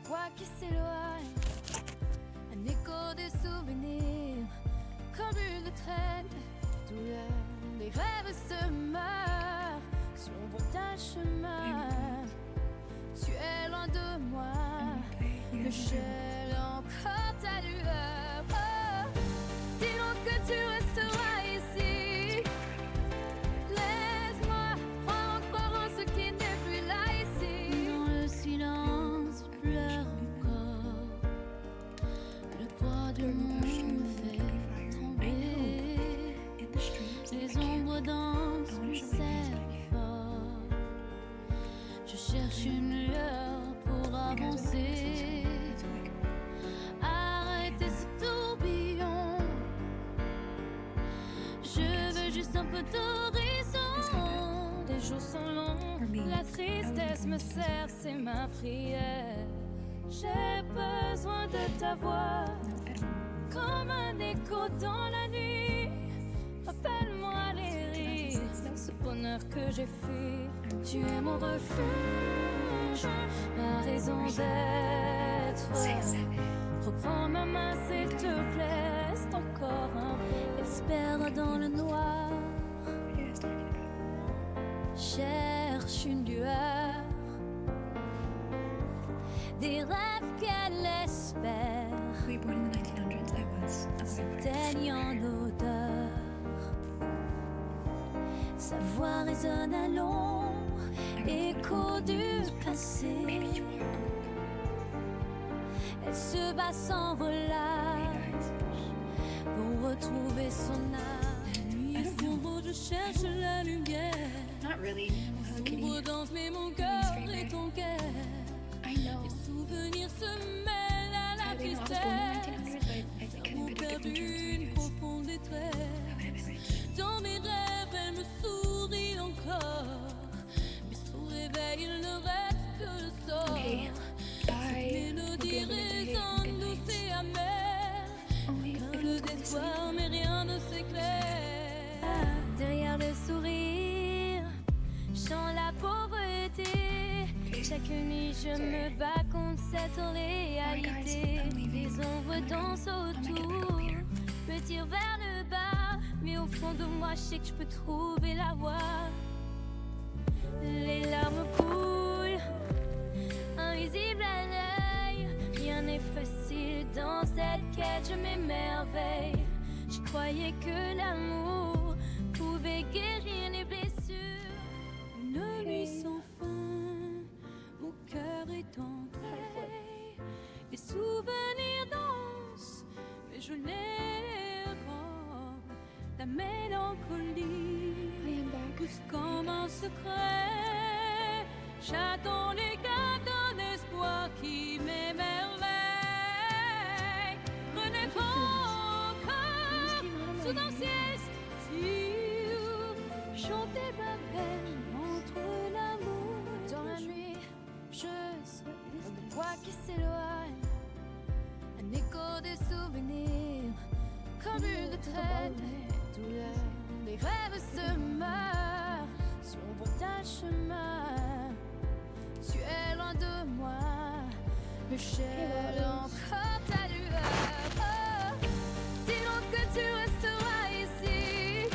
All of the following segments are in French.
voix qui s'éloigne, un écho des souvenirs, comme une traîne de douleur. Les rêves se meurent sur le bout d'un chemin. Tu es loin de moi, mais j'ai encore ta lueur. Oh, dis-donc que tu resteras ici. Laisse-moi croire encore en ce qui n'est plus là ici. Dans le silence, je pleure encore. Le poids du monde me fait trembler. Les ombres dansent, me serrent fort. Je cherche une lueur pour avancer. Arrêtez ce tourbillon. Je veux juste un peu d'horizon. Les jours sont longs, la tristesse me serre, c'est ma prière. J'ai besoin de ta voix, comme un écho dans la nuit. Rappelle-moi les rires, ce bonheur que j'ai fui. Tu es mon refuge, ma raison d'être. Reprends ma main s'il te plaît, reste encore un peu. Espère dans le noir, cherche une lueur. Des rêves qu'elle espère s'éteignent en odeur. Sa voix résonne à l'ombre, écho du passé. Elle se bat sans volage pour retrouver son âme. La nuit est sombre, je cherche la lumière. Sombre danse, mais mon cœur est ton cœur. Les souvenirs se mêlent à la tristesse. L'amour perdu, une profonde détresse. Dans mes rêves, elle me sourit encore. Mais sous réveil, il ne reste que le sort. Cette mélodie résonne douce et amère. Plein de d'espoir, mais rien ne s'éclaire. Derrière le sourire, chante la pauvreté. Chaque nuit, je me bats contre cette réalité. Les ombres dansent autour, me tirent vers le bas. Mais au fond de moi, je sais que je peux trouver la voie. Les larmes coulent, invisibles à l'œil. Rien n'est facile dans cette quête, je m'émerveille. Je croyais que l'amour pouvait guérir les blessures. Une nuit sans fin, mon cœur est entré. Les souvenirs dansent, mais je les robe. La mélancolie pousse comme un secret. J'attends les grains d'un espoir qui m'émerveille. Renaître encore sous un ciel style. Chanter ma peine entre l'amour. Dans la nuit, je sens une voix qui s'éloigne. Un écho des souvenirs, comme une traîne. Douleur, les rêves se meurent sur le bout d'un chemin. Tu es loin de moi, mais j'ai encore ta lueur. Oh, dis-donc que tu resteras ici.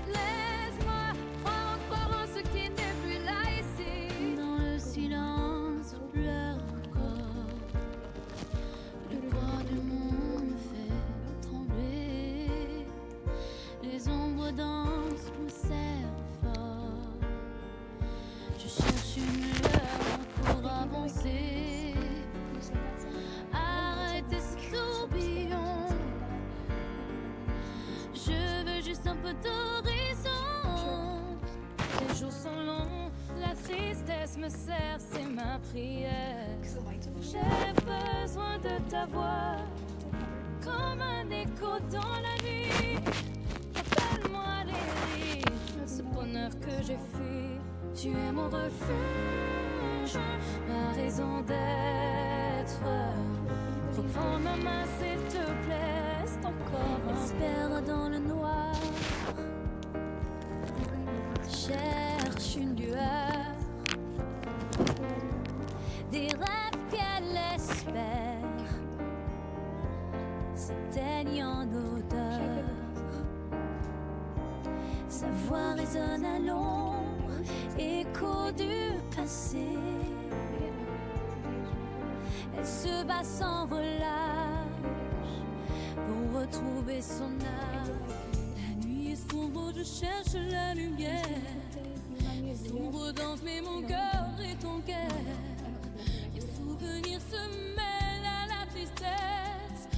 Laisse-moi croire encore en ce qui n'est plus là ici. Dans le silence, je pleure encore. Le poids du monde me fait trembler. Les ombres dansent, me serrent fort. Je cherche une lueur pour avancer. Arrêtez ce tourbillon. Je veux juste un peu d'horizon. Les jours sont longs, la tristesse me serre, c'est ma prière. J'ai besoin de ta voix, comme un écho dans la nuit. Rappelle-moi les rires, ce bonheur que j'ai fui. Tu es mon refuge, ma raison d'être. Reprends ma main s'il te plaît, reste encore un peu. Espère dans le noir, cherche une lueur. Des rêves qu'elle l'espère s'éteigne en odeur. Sa voix résonne à l'ombre, écho du passé. Elle se bat sans relâche pour retrouver son âme. La nuit est sombre, je cherche la lumière. Les ombres dansent, mais mon cœur est ton cœur. Les souvenirs se mêlent à la tristesse.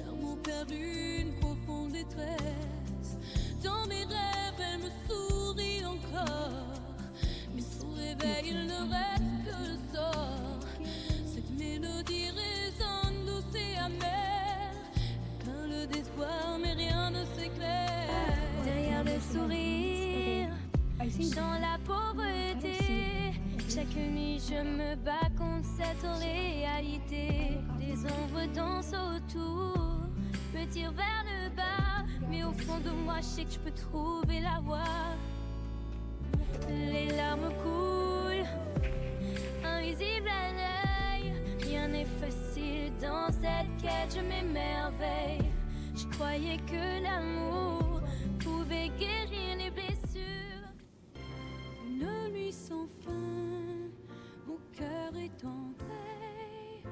L'amour perdu, une profonde détresse. Dans mes rêves, elle me sourit encore. Mais sous réveil, il ne reste que le sort. Cette mélodie résonne douce et amère. Plein le d'espoir, mais rien ne s'éclaire. Derrière le sourire, dans la pauvreté, chaque nuit je me bats contre cette réalité. Des ombres dansent autour, me tirent vers le bas, mais au fond de moi je sais que je peux trouver la voie. Les larmes coulent, invisibles à l'œil. Rien n'est facile dans cette quête, je m'émerveille. Je croyais que l'amour pouvait guérir les blessures. Une nuit sans fin, mon cœur est en veille.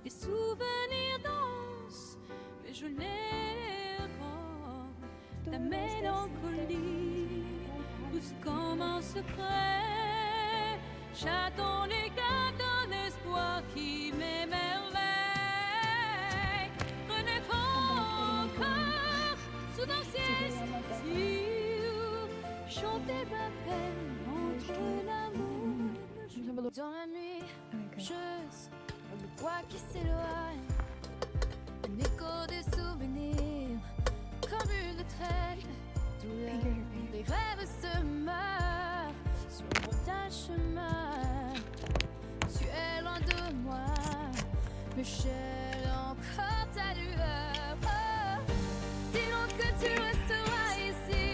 Les souvenirs dansent, mais je les rends. La mélancolie pousse comme un secret. J'attends l'éclat d'un espoir qui m'émerveille. Renaître encore sous un ciel subtil, chanter ma peine entre l'amour. Dans la nuit, je sens le bois qui s'éloigne. Un écho des souvenirs, comme une traîne. Les rêves se meurent sur le bout d'un chemin. Tu es loin de moi, mais j'ai encore ta lueur. Oh, dis-donc que tu resteras ici.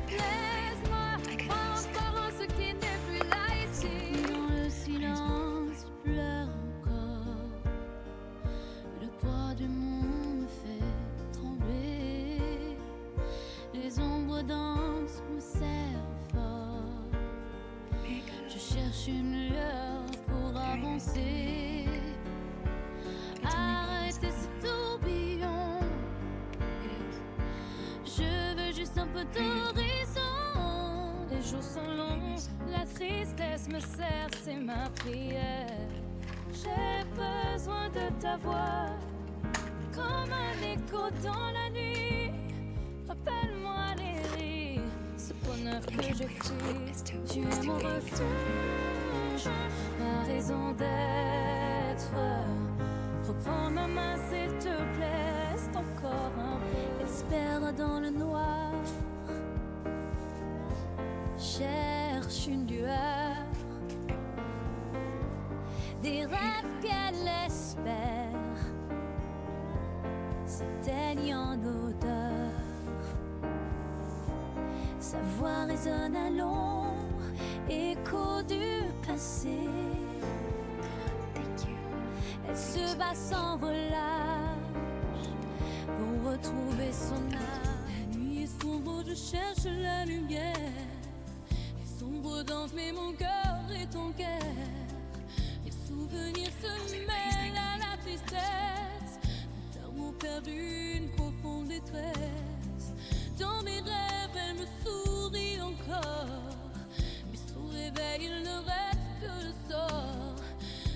Laisse-moi croire encore en ce qui n'est plus là ici. Dans le silence, je pleure encore. Le poids du monde me fait trembler. Les ombres dansent, me serrent fort. Je cherche une lueur pour avancer. Arrêtez ce tourbillon. Je veux juste un peu d'horizon. Les jours sont longs, la tristesse me serre, c'est ma prière. J'ai besoin de ta voix, comme un écho dans la nuit. Rappelle-moi les rires, ce bonheur que je fuis. Tu es mon refuge, ma raison d'être. Reprends ma main s'il te plaît, reste encore un peu. Espère dans le noir, cherche une lueur. Des rêves qu'elle espère s'éteignent en odeur. Sa voix résonne à l'ombre, écho du passé. Elle se bat sans relâche pour retrouver son âme. La nuit est sombre, je cherche la lumière. Les ombres dansent, mais mon cœur est ton cœur. Les souvenirs se mêlent à la tristesse. L'amour perdu, une profonde détresse. Dans mes rêves, elle me sourit encore. Mais sous réveil, il ne reste que le sort.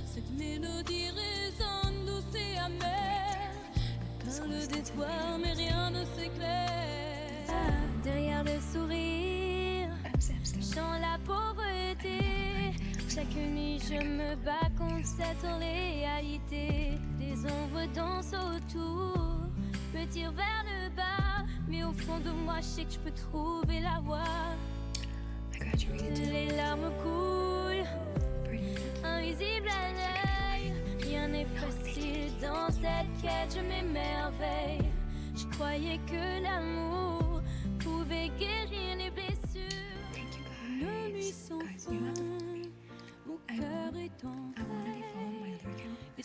Cette mélodie résonne douce et amère. Plein d'espoir, mais rien ne s'éclaire. Derrière le sourire, dans la pauvreté, chaque nuit je me bats contre cette réalité. Des ombres dansent autour, me tirent vers le bas, mais au fond de moi je sais que je peux trouver la voie. Les larmes coulent, invisibles à l'œil. Rien n'est facile dans cette quête, je m'émerveille. Je croyais que l'amour pouvait guérir les blessures. Une nuit sans fin, mon cœur est en veille. Les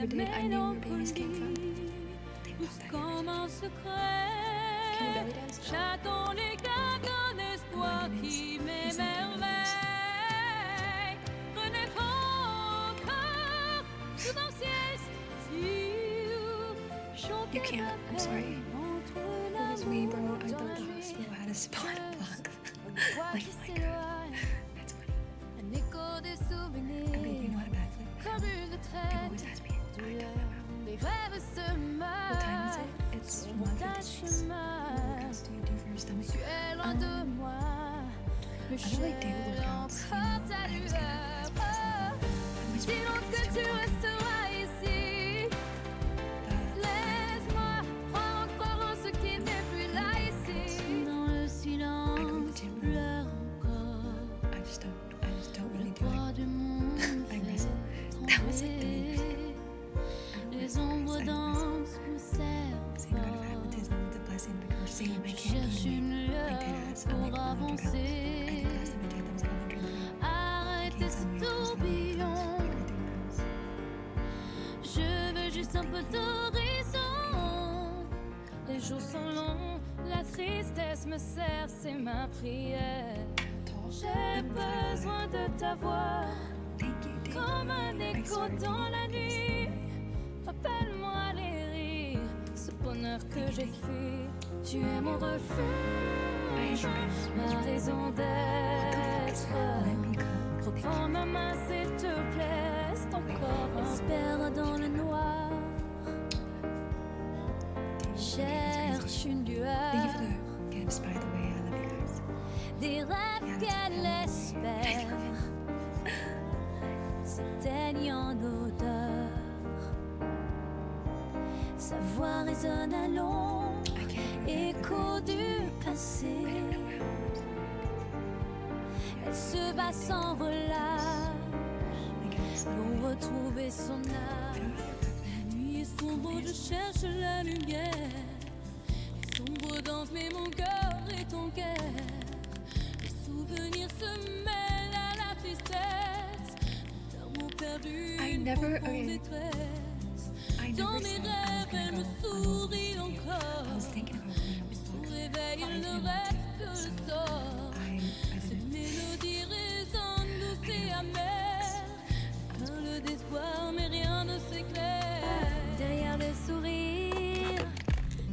did. I knew where babies came from. They brought Comme un secret, Can you belly dance? j'attends l'éclat d'un espoir qui m'émerveille. Renaître encore sous un ciel style. You can't. I'm sorry. It was me, bro. I built the hospital. Had a spot block. Like, oh my god. That's funny. Un écho des souvenirs. I mean, you know how to backflip? Comme une People always traite. ask me. I don't know how. Les rêves se What time is meurent. it? It's Sur mon 1:56. chemin. What workouts do you do for your stomach? Tu es loin de moi. Me I don't like daily workouts, you know, encore ta I just get up lueur. at 5 Dis donc que tu resteras ici. Laisse-moi croire encore en ce qui n'est plus là ici. Dans le silence, gym. pleure encore. I just don't Le really do poids it. du monde I fait miss it. That was like trembler. 3 Les ombres dansent, me servent Same kind of fort. hypnotism, the blessing, the curse, same. I Je can't cherche be une like lueur dead ass. I'm like pour 100 pounds. I avancer. think last time I checked, I was like 100 pounds. Arrêtez ce tourbillon. Je veux juste un peu d'horizon. Les jours sont longs, la tristesse me sert, c'est ma prière. J'ai besoin de ta voix, comme un écho dans la nuit. Rappelle-moi les rires, ce bonheur que j'ai fui. Tu es mon refuge, ma raison d'être. Reprends ma main s'il te plaît, reste encore un espère dans le noir. Cherche une Thank you lueur, for the gifts, by the way. I love you guys. des rêves qu'elle espère s'éteignent en odeur. Sa voix résonne à long, I can't do it. écho du passé. Elle se bat sans relâche I guess. pour retrouver son âme. La nuit est sombre, je cherche la lumière. Les sombres dansent, mais mon cœur est ton cœur. Les souvenirs se mêlent à la tristesse. Mes larmes perdu I une never- profonde okay. détresse. I Dans never mes said I was rêves, gonna elle go me on a sourit walk. encore. I was thinking about going on a Au walk. réveil, il I ne didn't reste want que to, le so sort. I Cette didn't. mélodie résonne douce et amère. Plein le d'espoir, mais rien ne s'éclaire. Derrière le sourire,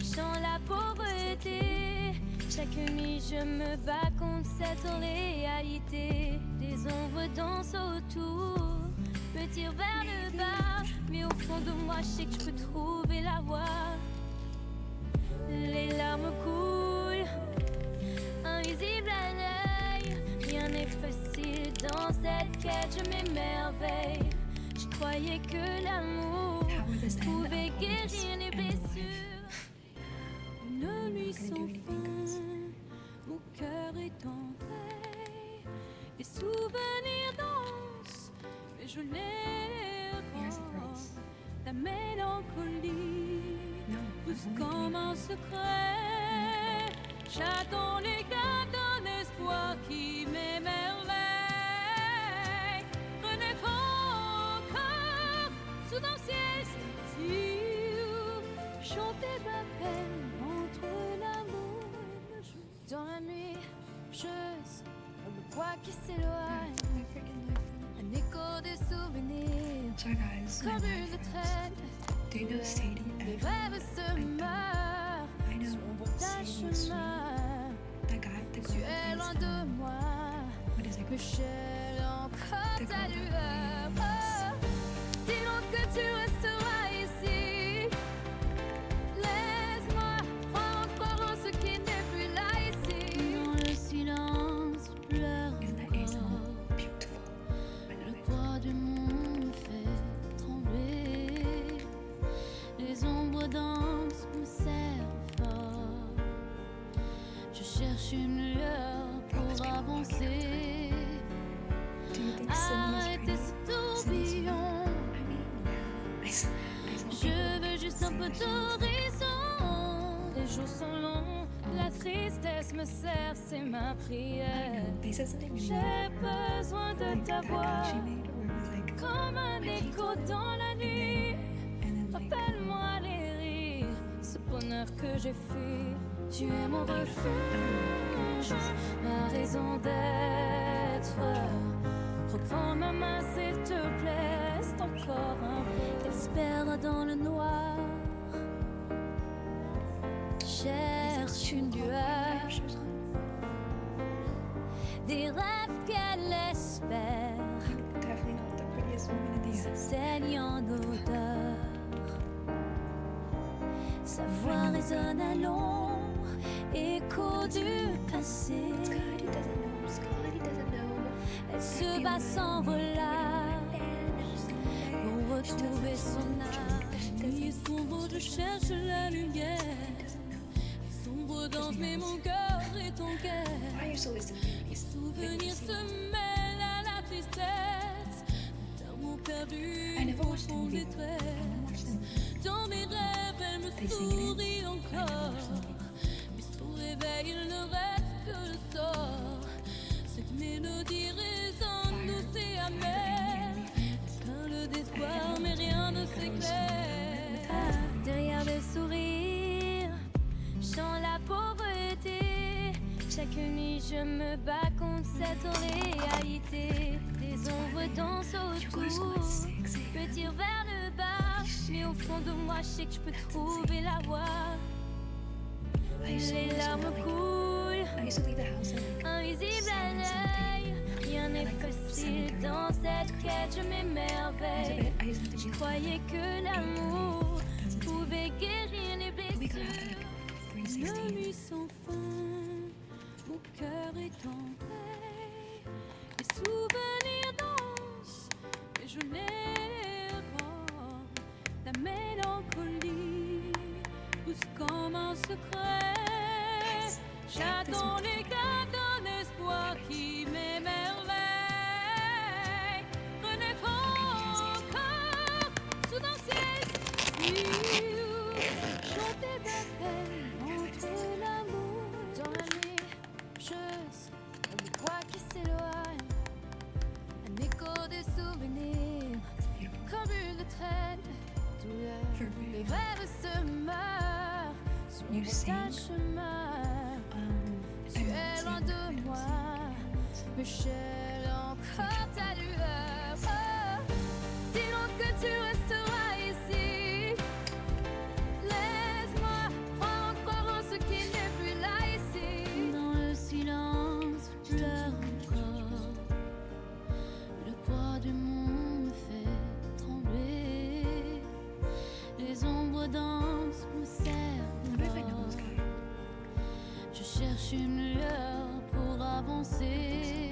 chant la pauvreté. Chaque nuit, je me bats contre cette réalité. Des ombres dansent autour, me tirent vers le bas. Mais au fond de moi, je sais que je peux trouver la voie. Les larmes coulent, invisibles à l'œil. Rien n'est facile dans cette quête, je m'émerveille. Je croyais que l'amour How would this end? pouvait How would this guérir les end my life? blessures. Une nuit sans fin, mon cœur est en veille. Les souvenirs dansent, mais je les Here's a rends. phrase. La mélancolie No, pousse I'm only comme un secret. J'attends l'éclat d'un espoir qui m'émerveille. Renaître encore sous un ciel style. Chanter ma peine entre l'amour et le jour. Dans la nuit, je sens le poids qui s'éloigne. my freaking life. Un écho des souvenirs. Sorry guys, my Comme life. une traite. Do you know Sadie? Les rêves se meurent I know. sur ta Sadie was sweet. chemin. That guy, the Tu girl es that loin is, de moi. what is it? Me gèle encore The ta girl lueur. that Oh, dis donc que tu resteras ici. Laisse-moi croire encore en ce qui n'est plus là ici. Dans le silence, pleure Isn't that ASMR? encore. Beautiful. Le poids du monde me fait trembler. Les ombres dansent, me serrent fort. Je cherche une lueur pour avancer. Do you think Sydney's Arrêtez pretty? ce tourbillon. I mean, yeah. I saw people Je veux juste un peu say that she's- d'horizon. Les jours sont longs, la tristesse me sert, c'est ma I prière. know, they said something really J'ai besoin de like ta that voix, guy she made where it was like, comme un écho dans la nuit. Rappelle-moi les rires, ce bonheur que j'ai fui. Tu es mon refuge, ma raison d'être. Reprends ma main s'il te plaît, reste encore un peu. Espère dans le noir, cherche une lueur, des rêves qu'elle espère s'éteignent en odeur. Sa voix résonne à l'ombre, écho du passé. Elle se bat sans relâche pour retrouver son âme. La nuit est sombre, je cherche la lumière. Sombre danse, mais mon cœur est ton cœur. Les souvenirs se mêlent à la tristesse. D'amour perdu, profonde détresse. Dans mes rêves, elle me sourit encore. Mais sous réveil, il ne reste que le sort. Cette mélodie résonne douce et amère. Plein le d'espoir, mais rien ne s'éclaire. Derrière le sourire, chante la pauvreté. Chaque nuit, je me bats contre cette réalité. Des ombres dansent autour, me tirent vers le bas. Mais au fond de moi, je sais que je peux trouver la voie. Les larmes coulent, invisibles à l'œil. Rien n'est facile dans cette quête, je m'émerveille. Je croyais que l'amour pouvait guérir les blessures. Une nuit sans fin, mon cœur est en veille. Les souvenirs dansent, et je les vois. La mélancolie pousse comme un secret. J'attends l'éclat d'un espoir qui m'émerveille. Renaître encore sous un ciel chanter d'appel entre l'amour. Dans la nuit, je sens le bois qui s'éloigne. Un écho des souvenirs, comme une traîne. Douleur, les rêves se meurent sur un chemin. Tu es loin de moi, mais j'ai encore ta lueur. Oh, dis-donc que tu resteras ici. Laisse-moi croire encore en ce qui n'est plus là ici. Dans le silence, je pleure encore. Le poids du monde me fait trembler. Les ombres dansent, me serrent fort. Je cherche une lueur pour avancer.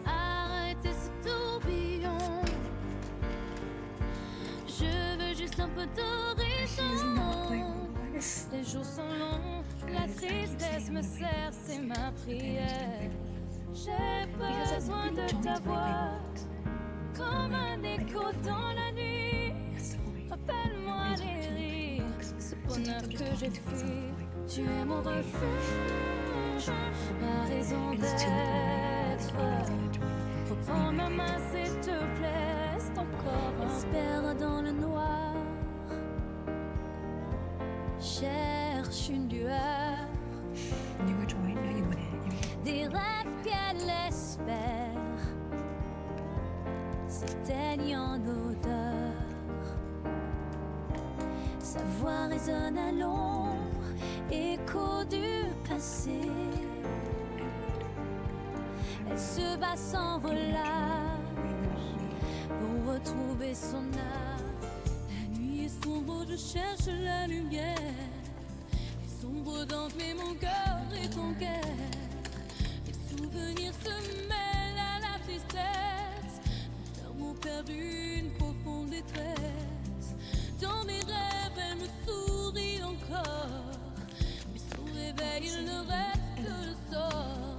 Arrêtez ce tourbillon. Je veux juste un peu d'horizon. Les jours sont longs, la tristesse me serre, c'est ma prière. J'ai besoin de ta voix, comme un écho dans la nuit. Rappelle-moi les rires, ce bonheur que j'ai fui. Tu es mon refuge, ma raison d'être. Reprends ma main s'il te plaît, reste encore un peu. Espère dans le noir, cherche une lueur. Des rêves qu'elle espère s'éteignent en odeur. Sa voix résonne à l'ombre, écho du passé. Elle se bat sans relâche pour retrouver son âme. La nuit est sombre, je cherche la lumière. Les ombres dansent, mais mon cœur est ton cœur. Les souvenirs se mêlent à la tristesse. L'amour perdu, une profonde détresse. Dans mes rêves, elle me sourit encore. Mais sous réveil, il ne reste que le sort.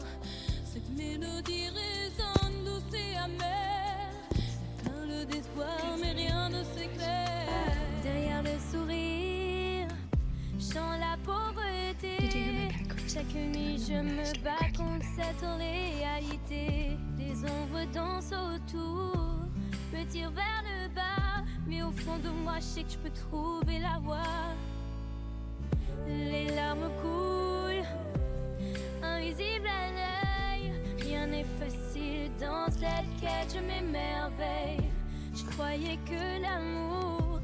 Cette mélodie résonne douce et amère. Plein le d'espoir, mais rien ne s'éclaire. Derrière le sourire, chante la pauvreté. Chaque nuit, je me bats contre cette réalité. Les ombres dansent autour, me tirent vers le bas. Mais au au fond de moi, je sais que je peux trouver la voie. Les larmes coulent, invisibles à l'œil. Rien n'est facile dans cette quête, je m'émerveille. Je croyais que l'amour